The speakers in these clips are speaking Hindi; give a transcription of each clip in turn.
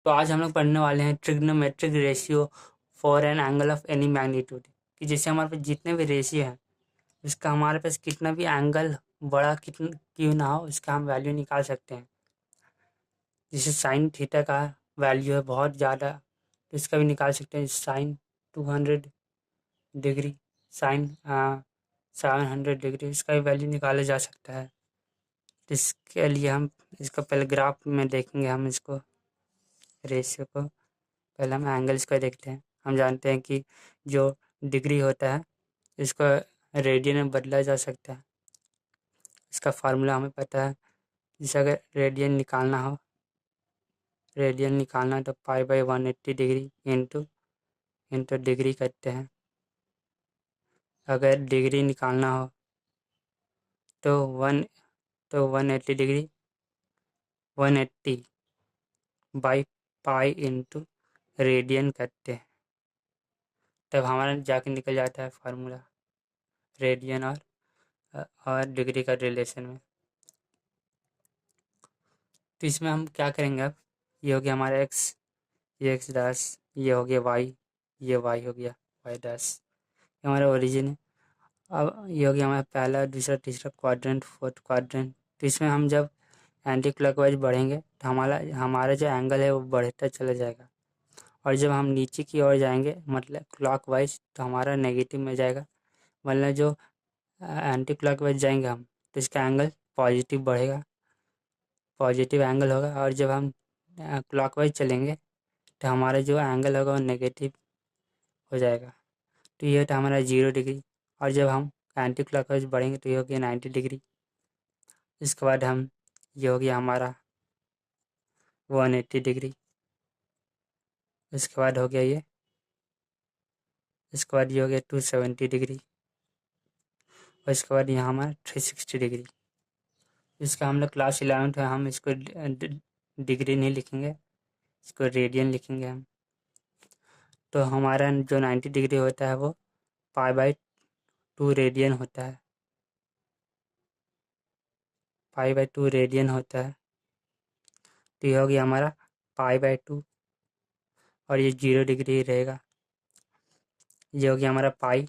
तो आज हम लोग पढ़ने वाले हैं trigonometric ratio for an angle of any magnitude. कि जैसे हमारे पास जितने भी रेशियो हैं, इसका हमारे पास कितना भी एंगल बड़ा कितना क्यों ना हो, इसका हम वैल्यू निकाल सकते हैं। जैसे साइन थीटा का वैल्यू है बहुत ज़्यादा, तो इसका भी निकाल सकते हैं। साइन 200 डिग्री, साइन 700 डिग्री, इसका भी वैल्यू निकाला जा सकता है। तो इसके लिए हम इसका पहले ग्राफ में देखेंगे। हम इसको रेशियो को पहले हम एंगल्स का देखते हैं। हम जानते हैं कि जो डिग्री होता है इसको रेडियन में बदला जा सकता है। इसका फार्मूला हमें पता है। जैसे अगर रेडियन निकालना तो पाई/180 डिग्री इंटू डिग्री करते हैं। अगर डिग्री निकालना हो तो 180 डिग्री 180/पाई इंटू रेडियन करते हैं, तब हमारा जाके निकल जाता है फार्मूला रेडियन और डिग्री का रिलेशन में। तो इसमें हम क्या करेंगे अब, ये हो गया हमारा एक्स, ये एक्स डैश, ये हो गया वाई, ये वाई हो गया वाई डैश, ये हमारा ओरिजिन है। अब ये हो गया हमारा पहला, दूसरा, तीसरा क्वाड्रेंट, फोर्थ क्वाड्रेंट। तो इसमें हम जब एंटी क्लॉकवाइज बढ़ेंगे तो हमारा हमारा जो एंगल है वो बढ़ता चला जाएगा, और जब हम नीचे की ओर जाएंगे मतलब क्लॉकवाइज तो हमारा नेगेटिव में जाएगा। मतलब जो एंटी क्लॉकवाइज जाएंगे हम तो इसका एंगल पॉजिटिव बढ़ेगा, पॉजिटिव एंगल होगा। और जब हम क्लॉकवाइज चलेंगे तो हमारा जो एंगल होगा वो नेगेटिव हो जाएगा। तो ये था हमारा 0 डिग्री। और जब हम एंटी क्लॉकवाइज बढ़ेंगे तो ये हो गया 90 डिग्री। इसके बाद हम ये हो गया हमारा 180 डिग्री। इसके बाद हो गया ये, इसके बाद ये हो गया 270 डिग्री, और इसके बाद यहाँ हमारा 360 डिग्री। इसका हम लोग क्लास 11th है, हम इसको डिग्री नहीं लिखेंगे, इसको रेडियन लिखेंगे हम। तो हमारा जो 90 डिग्री होता है वो पाई/2 रेडियन होता है, पाई/2 रेडियन होता है। तो ये हो गया हमारा पाई/2, और ये 0 डिग्री रहेगा। ये हो गया हमारा पाई,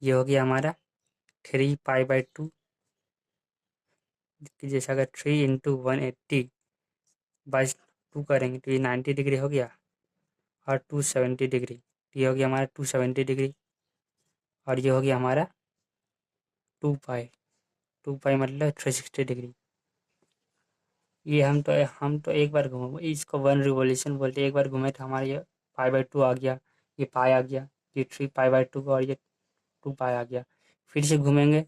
ये हो गया हमारा 3 पाई/2। जैसे अगर 3 × 180/2 करेंगे तो ये 90 डिग्री हो गया, और 270 डिग्री, तो ये हो गया हमारा 270 डिग्री। और ये हो गया हमारा 2 पाई, 2 पाई मतलब 360 डिग्री। ये हम तो एक बार घूमे, इसको 1 रिवोल्यूशन बोलते हैं। एक बार घूमे तो हमारा ये पाई/2 आ गया, ये पाई आ गया, ये 3 पाई/2 और ये 2 पाई आ गया। फिर से घूमेंगे,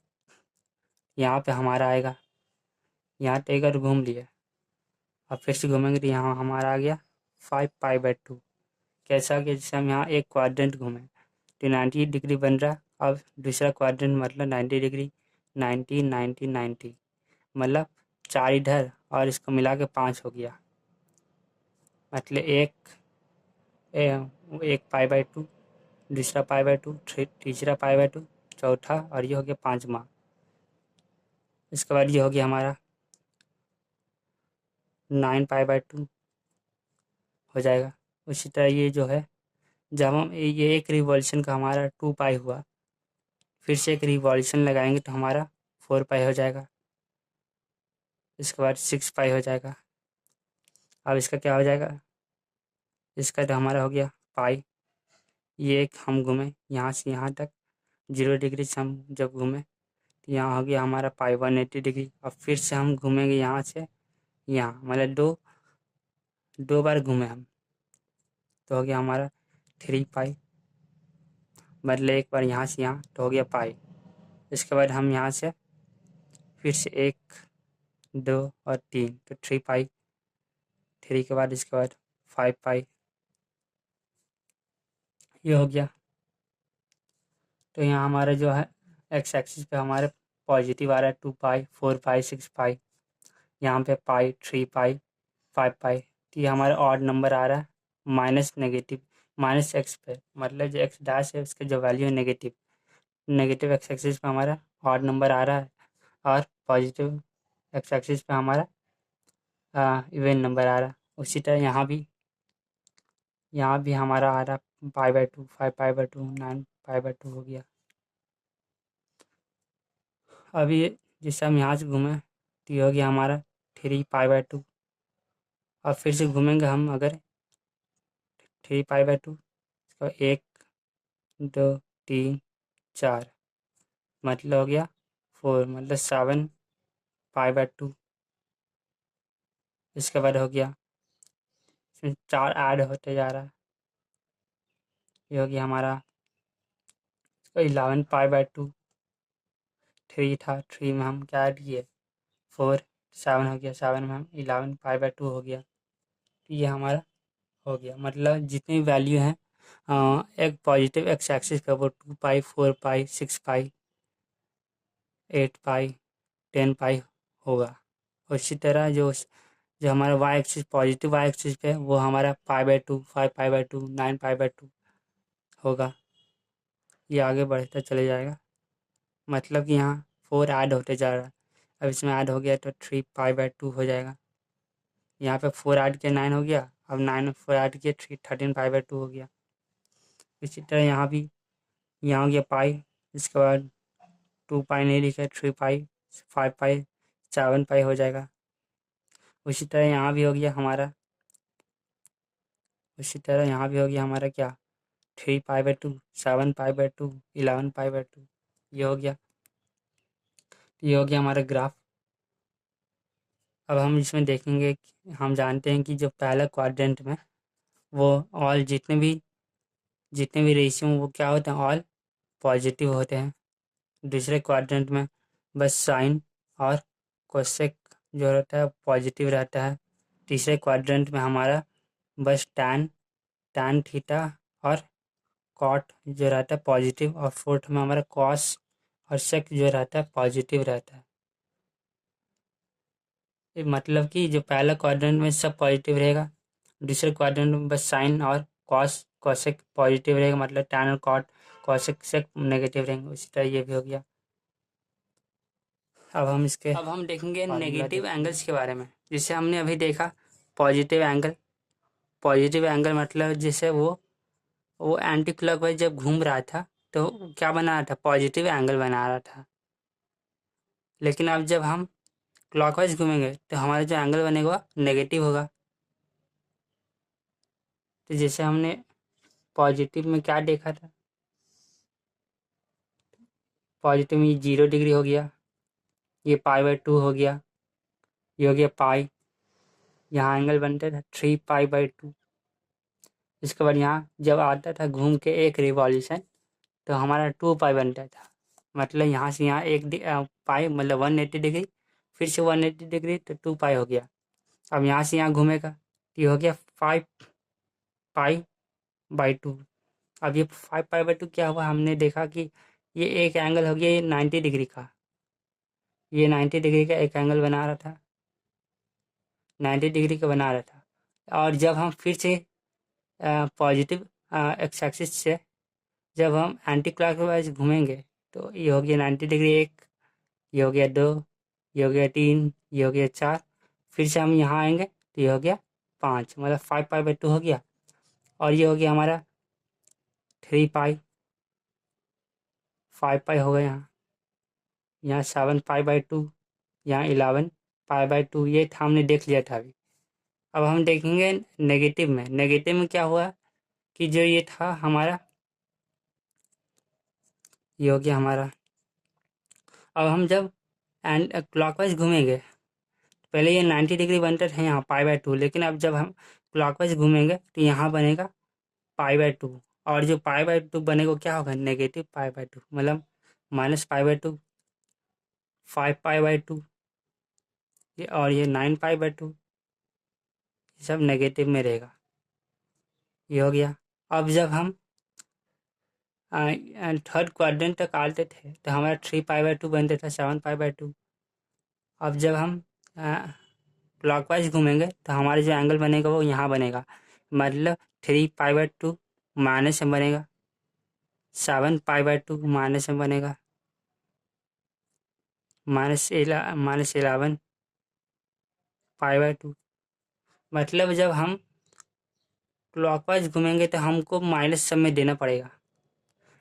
यहाँ पे हमारा आएगा, यहाँ तो एक बार घूम लिया। अब फिर से घूमेंगे तो यहाँ हमारा आ गया 5 पाई/2। कैसा कि जैसे हम यहाँ एक क्वाड्रेंट घूमें तो 90 डिग्री बन रहा। अब दूसरा क्वाड्रेंट मतलब 90 डिग्री, 90 90 90, मतलब 4 इधर और इसको मिला के 5 हो गया। मतलब एक पाई/2, दूसरा पाई/2, तीसरा पाई/2, चौथा, और ये हो गया 5वां। इसके बाद ये हो गया हमारा 9 पाई/2 हो जाएगा। उसी तरह ये जो है, जब हम ये एक रिवॉल्यूशन का हमारा 2 पाई हुआ, फिर से एक रिवॉल्यूशन लगाएंगे तो हमारा 4 पाई हो जाएगा। इसके बाद 6 पाई हो जाएगा। अब इसका क्या हो जाएगा, इसका तो हमारा हो गया पाई। ये एक हम घूमे यहाँ से यहाँ तक, 0 डिग्री से हम जब घूमे तो यहाँ हो गया हमारा पाई 180 डिग्री। अब फिर से हम घूमेंगे यहाँ से यहाँ, मतलब दो दो बार घूमे हम, तो हो गया हमारा 3 पाई, मतलब एक बार यहाँ से यहाँ तो हो गया पाई। इसके बाद हम यहाँ से फिर से 1 2 और 3, तो 3 पाई, 3 के बाद इसके बाद 5 पाई, ये हो गया। तो यहाँ हमारा जो है एक्स एक्सिस पे हमारे पॉजिटिव आ रहा है 2 पाई, 4 पाई, 6 पाई, यहाँ पे पाई, 3 पाई, 5 पाई। तो ये हमारा ऑड नंबर आ रहा है, माइनस नेगेटिव, माइनस एक्स पे, मतलब जो एक्स डैश है उसका जो वैल्यू है नेगेटिव, नेगेटिव एक्स एक्सिस पे हमारा ऑड नंबर आ रहा है, और पॉजिटिव एक्स एक्सिस पे हमारा इवन नंबर आ रहा है। उसी तरह यहाँ भी हमारा आ रहा π/2, 5π/2, 9π/2 हो गया। अभी जैसे हम यहाँ से घूमें तो ये हो गया हमारा 3π/2। और फिर से घूमेंगे हम अगर 3π/2, इसका 1, 2, 3, 4 मतलब हो गया 4, मतलब 7π/2। इसके बाद हो गया इसमें 4 ऐड होते जा रहा है, ये हो गया हमारा 11π/2। 3 था, 3 में हम क्या ऐड किए 4, 7 हो गया, 7 में हम 11π/2 हो गया। तो ये हमारा हो गया, मतलब जितनी वैल्यू हैं एक पॉजिटिव एक्स एक्सिस का वो 2π, 4π, 6π, 8π, 10π होगा। और इसी तरह जो हमारा Y axis, positive Y axis पे वो हमारा π/2, 5π/2, 9π/2 होगा। ये आगे बढ़ता चले जाएगा, मतलब कि यहाँ 4 ऐड होते जा रहा है। अब इसमें ऐड हो गया तो 3π/2 हो जाएगा। यहाँ पे 4 ऐड किया 9 हो गया, अब 9 में 4 ऐड किया 13π/2 हो गया। इसी तरह यहाँ हो गया पाई, इसके बाद 2π नहीं लिखा, 3π, 5π, 7π हो जाएगा। उसी तरह यहाँ भी हो गया हमारा, क्या 3π/2, 7π/2, 11π/2, ये हो गया। ये हो गया हमारा ग्राफ। अब हम इसमें देखेंगे, हम जानते हैं कि जो पहला क्वाड्रेंट में वो ऑल जितने भी रेशियो वो क्या होते हैं, ऑल पॉजिटिव होते हैं। दूसरे क्वाड्रेंट में बस साइन और कोसेक जो रहता है पॉजिटिव रहता है। तीसरे क्वाड्रेंट में हमारा बस टैन थीटा और कॉट जो रहता है पॉजिटिव, और फोर्थ में हमारा कॉस और सेक जो रहता है पॉजिटिव रहता है। ये मतलब कि जो पहला क्वाड्रेंट में सब पॉजिटिव रहेगा, दूसरे क्वाड्रेंट में बस साइन और कॉस कोसेक पॉजिटिव रहेगा, मतलब टैन और कॉट कोसेक सेक नेगेटिव रहेंगे। उसी तरह ये भी हो गया। अब हम देखेंगे नेगेटिव एंगल्स के बारे में। जिसे हमने अभी देखा पॉजिटिव एंगल मतलब जैसे वो एंटी क्लॉकवाइज जब घूम रहा था तो क्या बना रहा था, पॉजिटिव एंगल बना रहा था। लेकिन अब जब हम क्लॉकवाइज घूमेंगे तो हमारा जो एंगल बनेगा नेगेटिव होगा। तो जैसे हमने पॉजिटिव में क्या देखा था, पॉजिटिव में 0 डिग्री हो गया, ये π/2 हो गया, ये हो गया पाई, यहाँ एंगल बनता था 3π/2। इसके बाद यहाँ जब आता था घूम के एक रिवॉल्यूशन तो हमारा 2π बनता था, मतलब यहाँ से यहाँ पाई मतलब 180 डिग्री, फिर से 180 डिग्री तो 2π हो गया। अब यहाँ से यहाँ घूमेगा तो ये हो गया 5π/2। अब ये 5π/2 क्या हुआ, हमने देखा कि ये एक एंगल हो गया, ये 90 डिग्री का, ये 90 डिग्री का एक एंगल बना रहा था, 90 डिग्री का बना रहा था। और जब हम फिर से पॉजिटिव एक्स एक्सिस से जब हम एंटी क्लॉकवाइज घूमेंगे तो ये हो गया 90 डिग्री एक, ये हो गया 2, ये हो गया 3, ये हो गया 4, फिर से हम यहाँ आएंगे तो ये हो गया 5, मतलब 5π/2 हो गया। और ये हो गया हमारा 3π, 5π हो गया, यहाँ 7π/2, यहाँ 11π/2, ये था हमने देख लिया था अभी। अब हम देखेंगे नेगेटिव में क्या हुआ कि जो ये था हमारा, ये हो गया हमारा। अब हम जब एंड क्लॉकवाइज घूमेंगे, पहले ये 90 डिग्री बनता था यहाँ π/2, लेकिन अब जब हम क्लॉकवाइज घूमेंगे तो यहाँ बनेगा π/2, और जो π/2 बनेगा क्या होगा, नेगेटिव π/2, मतलब -π/2, 5π/2, और ये 9π/2, ये सब नेगेटिव में रहेगा। ये हो गया। अब जब हम थर्ड क्वाड्रेंट तक आते थे तो हमारा 3π/2 बनता था, 7π/2। अब जब हम क्लॉकवाइज घूमेंगे तो हमारा जो एंगल बनेगा वो यहाँ बनेगा, मतलब 3π/2 माइनस में बनेगा, 7π/2 माइनस में बनेगा, -11π/2, मतलब जब हम क्लॉकवाइज घूमेंगे तो हमको माइनस सब में देना पड़ेगा,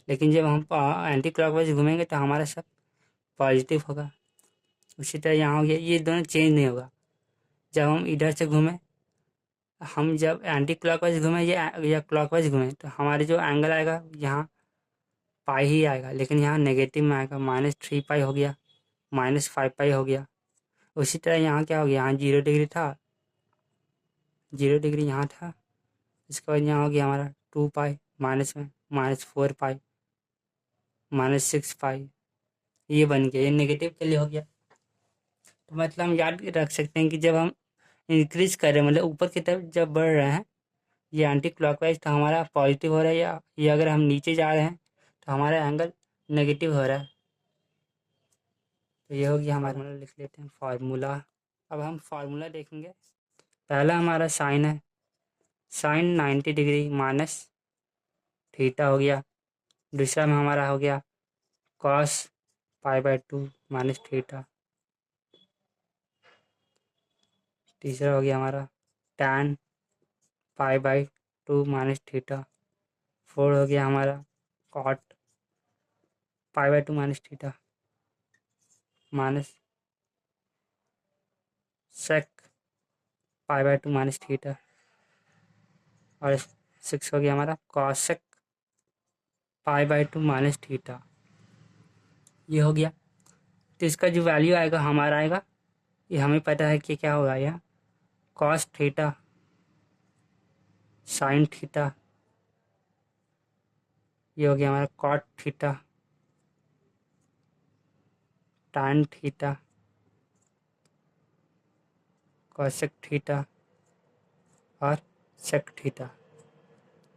लेकिन जब हम एंटी क्लॉकवाइज घूमेंगे तो हमारा सब पॉजिटिव होगा। उसी तरह यहाँ हो गया, ये दोनों चेंज नहीं होगा। जब हम इधर से घूमें, हम जब एंटी क्लॉकवाइज घूमें या क्लॉकवाइज घूमें तो हमारे जो एंगल आएगा यहाँ पाई ही आएगा, लेकिन यहाँ नेगेटिव में आएगा। -3 पाई हो गया, -5 पाई हो गया। उसी तरह यहाँ क्या हो गया, यहाँ 0 डिग्री था, 0 डिग्री यहाँ था। इसके बाद यहाँ हो गया हमारा 2 पाई, माइनस में -4 पाई, -6 पाई। ये बन गया, ये नेगेटिव के लिए हो गया। तो मतलब हम याद रख सकते हैं कि जब हम इंक्रीज कर रहे हैं, मतलब ऊपर की तरफ जब बढ़ रहे हैं, ये एंटी क्लॉकवाइज, तो हमारा पॉजिटिव हो रहा है, या ये अगर हम नीचे जा रहे हैं तो हमारा एंगल नेगेटिव हो रहा है। तो ये हो गया हमारा, फार्मूला लिख लेते हैं, फार्मूला। अब हम फार्मूला देखेंगे। पहला हमारा साइन है, साइन 90 डिग्री माइनस थीटा हो गया। दूसरा में हमारा हो गया कॉस पाई/2 माइनस थीटा। तीसरा हो गया हमारा tan pi minus theta. Four हो गया हमारा cot pi minus theta minus sec pi minus theta. और 6 हो गया हमारा कॉसेक पाई/2 माइनस थीटा। ये हो गया। तो इसका जो वैल्यू आएगा हमारा आएगा, ये हमें पता है कि क्या होगा, यह कॉस थीटा साइन थीटा। ये हो गया हमारा cot theta tan theta cosec theta और सेक थीटा।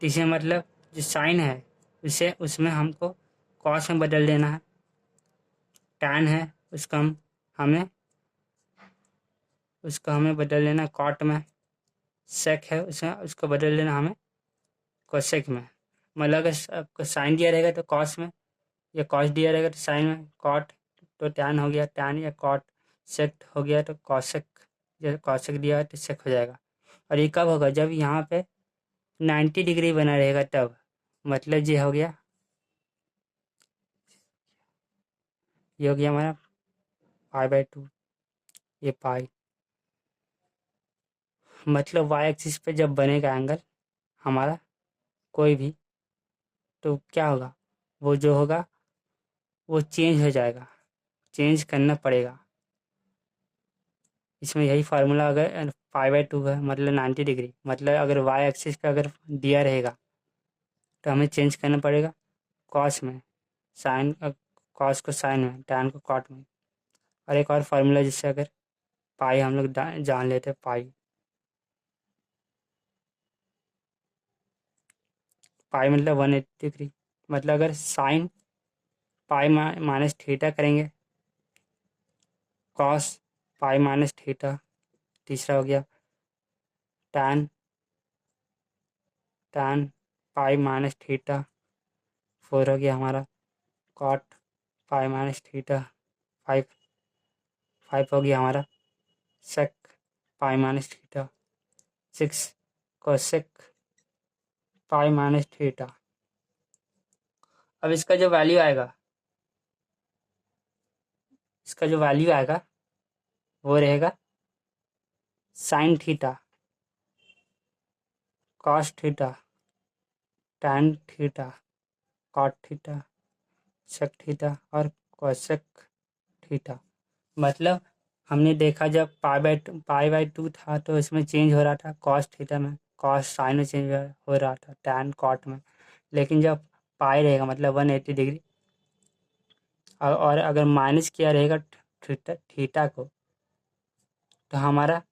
इसे मतलब जो साइन है उसे उसमें हमको कॉस में बदल देना है। टैन है उसका हमें बदल लेना कॉट में। सेक है उसको बदल लेना हमें कोसेक में। मतलब अगर आपको साइन दिया रहेगा तो कॉस में, या कॉस दिया रहेगा तो साइन में। कॉट तो टैन हो गया टैन, या कॉट सेक हो गया तो कॉसेक, जैसे कॉसेक दिया है तो सेक हो जाएगा। और ये कब होगा, जब यहाँ पे 90 डिग्री बना रहेगा तब। मतलब ये हो गया, ये हो गया हमारा पाई/2, ये पाई। मतलब वाई एक्सिस पे जब बनेगा एंगल हमारा कोई भी, तो क्या होगा, वो जो होगा वो चेंज हो जाएगा, चेंज करना पड़ेगा। इसमें यही फार्मूला, अगर पाई/2 है मतलब 90 डिग्री, मतलब अगर वाई एक्सिस पे अगर दिया रहेगा तो हमें चेंज करना पड़ेगा कॉस में, साइन कॉस को साइन में, टैन को कॉट में। और एक और फार्मूला जिससे अगर पाई हम लोग जान लेते हैं, पाई पाई मतलब 180 डिग्री। मतलब अगर साइन पाई माइनस थीटा करेंगे, कॉस पाई माइनस थीटा। तीसरा हो गया tan tan pi minus theta. Four हो गया हमारा cot pi minus theta. Five five हो गया हमारा sec pi minus theta. Six cosec pi minus theta. अब इसका जो वैल्यू आएगा वो रहेगा sine theta cos theta tan theta cot theta sec theta और कोसेक थीटा। मतलब हमने देखा जब पाई/2 था तो इसमें चेंज हो रहा था कॉस थीटा में, कॉस साइन में चेंज हो रहा था, टैन कॉट में। लेकिन जब पाई रहेगा मतलब 180 डिग्री, और अगर माइनस किया रहेगा थीटा को, तो हमारा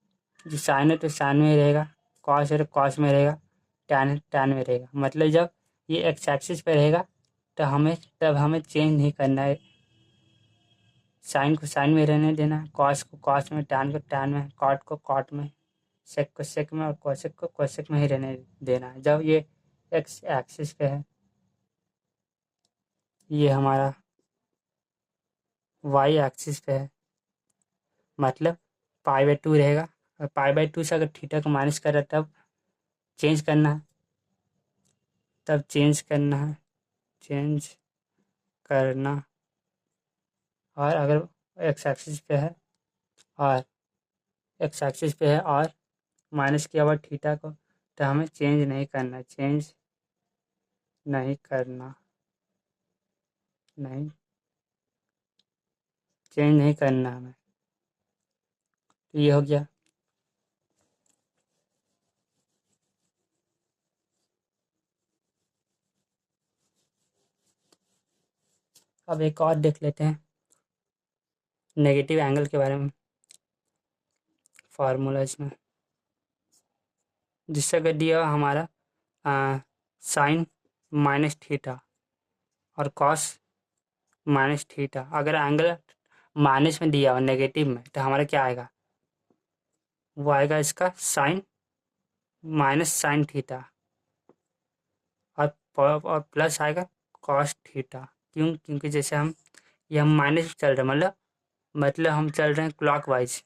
जो साइन है तो साइन में ही रहेगा, कॉस है तो कॉस में रहेगा, टैन टैन में रहेगा। मतलब जब ये एक्स एक्सिस पे रहेगा तो हमें चेंज नहीं करना है। साइन को साइन में रहने देना है, कॉस को कॉस में, टैन को टैन में, कॉट को कॉट में, सेक को सेक में और कोसेक को कोसेक में ही रहने देना है जब ये एक्स एक्सिस पे है। ये हमारा वाई एक्सिस पे है, मतलब पाई/2 रहेगा π/2 से अगर थीटा को माइनस कर रहा है तब चेंज करना है, चेंज करना। और अगर एक्स एक्सिस पे है और माइनस किया हुआ थीटा को, तो हमें चेंज नहीं करना, नहीं चेंज नहीं करना हमें। तो ये हो गया। अब एक और देख लेते हैं नेगेटिव एंगल के बारे में फार्मूला इसमें, जिससे अगर दिया हमारा साइन माइनस थीटा और कॉस माइनस थीटा, अगर एंगल माइनस में दिया हो नेगेटिव में, तो हमारा क्या आएगा, वो आएगा इसका साइन माइनस साइन थीटा, और प्लस आएगा कॉस थीटा। क्योंकि जैसे ये हम माइनस चल रहे हैं, मतलब हम चल रहे हैं क्लॉकवाइज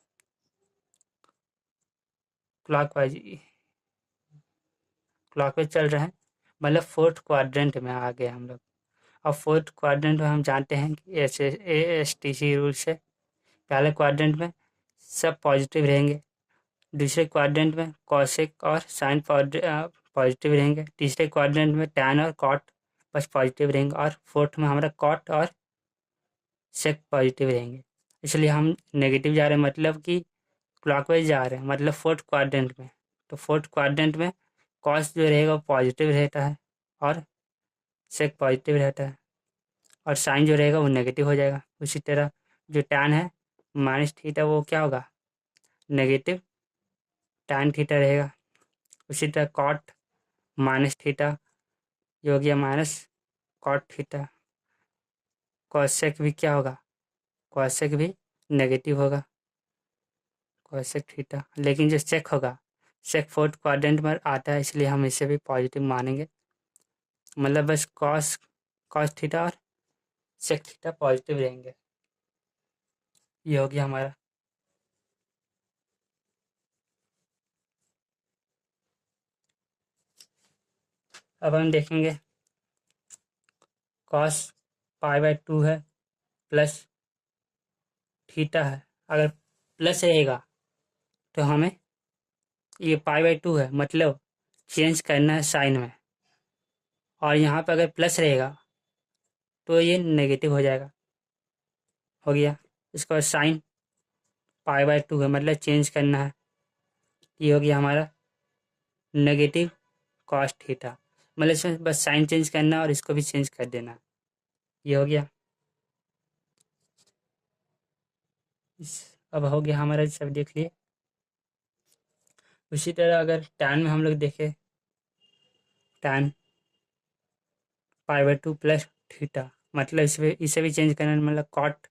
चल रहे हैं, मतलब फोर्थ क्वाड्रेंट में आ गए हम लोग। और फोर्थ क्वाड्रेंट में हम जानते हैं कि ASTC रूल से पहले क्वाड्रेंट में सब पॉजिटिव रहेंगे, दूसरे क्वाड्रेंट में कॉसेक और साइन पॉजिटिव रहेंगे, तीसरे क्वाड्रेंट में टैन और कॉट बस पॉजिटिव रहेंगे, और फोर्थ में हमारा कॉट और सेक पॉजिटिव रहेंगे। इसलिए हम नेगेटिव जा रहे हैं, मतलब कि क्लॉकवाइज जा रहे हैं, मतलब फोर्थ क्वाड्रेंट में। तो फोर्थ क्वाड्रेंट में कॉस जो रहेगा वो पॉजिटिव रहता है और सेक पॉजिटिव रहता है, और साइन जो रहेगा वो नेगेटिव हो जाएगा। उसी तरह जो टैन है माइनस थीटा, वो क्या होगा, नेगेटिव टैन थीटा रहेगा। उसी तरह कॉट माइनस थीटा जो हो गया माइनस कॉट थीटा। कॉसेक भी क्या होगा, कॉसेक भी नेगेटिव होगा, कॉसेक थीटा। लेकिन जो सेक होगा, सेक फोर्थ क्वाड्रेंट में आता है, इसलिए हम इसे भी पॉजिटिव मानेंगे। मतलब बस कॉस कॉस थीटा और सेक थीटा पॉजिटिव रहेंगे। ये हो गया हमारा। अब हम देखेंगे कॉस π/2 है प्लस थीटा है। अगर प्लस रहेगा तो हमें ये π/2 है, मतलब चेंज करना है साइन में, और यहाँ पे अगर प्लस रहेगा तो ये नेगेटिव हो जाएगा। हो गया। इसका बाद साइन π/2 है, मतलब चेंज करना है। ये हो गया हमारा नेगेटिव कॉस थीटा, मतलब इसमें बस साइन चेंज करना है और इसको भी चेंज कर देना है। ये हो गया। अब हो गया हमारा, सब देख लिए। उसी तरह अगर टैन में हम लोग देखें, टैन π/2 प्लस थीटा, मतलब इसे भी चेंज करना है, मतलब cot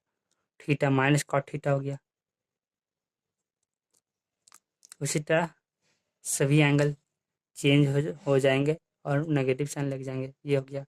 theta minus cot theta हो गया। उसी तरह सभी एंगल चेंज हो जाएंगे और नेगेटिव साइन लग जाएंगे। ये हो गया।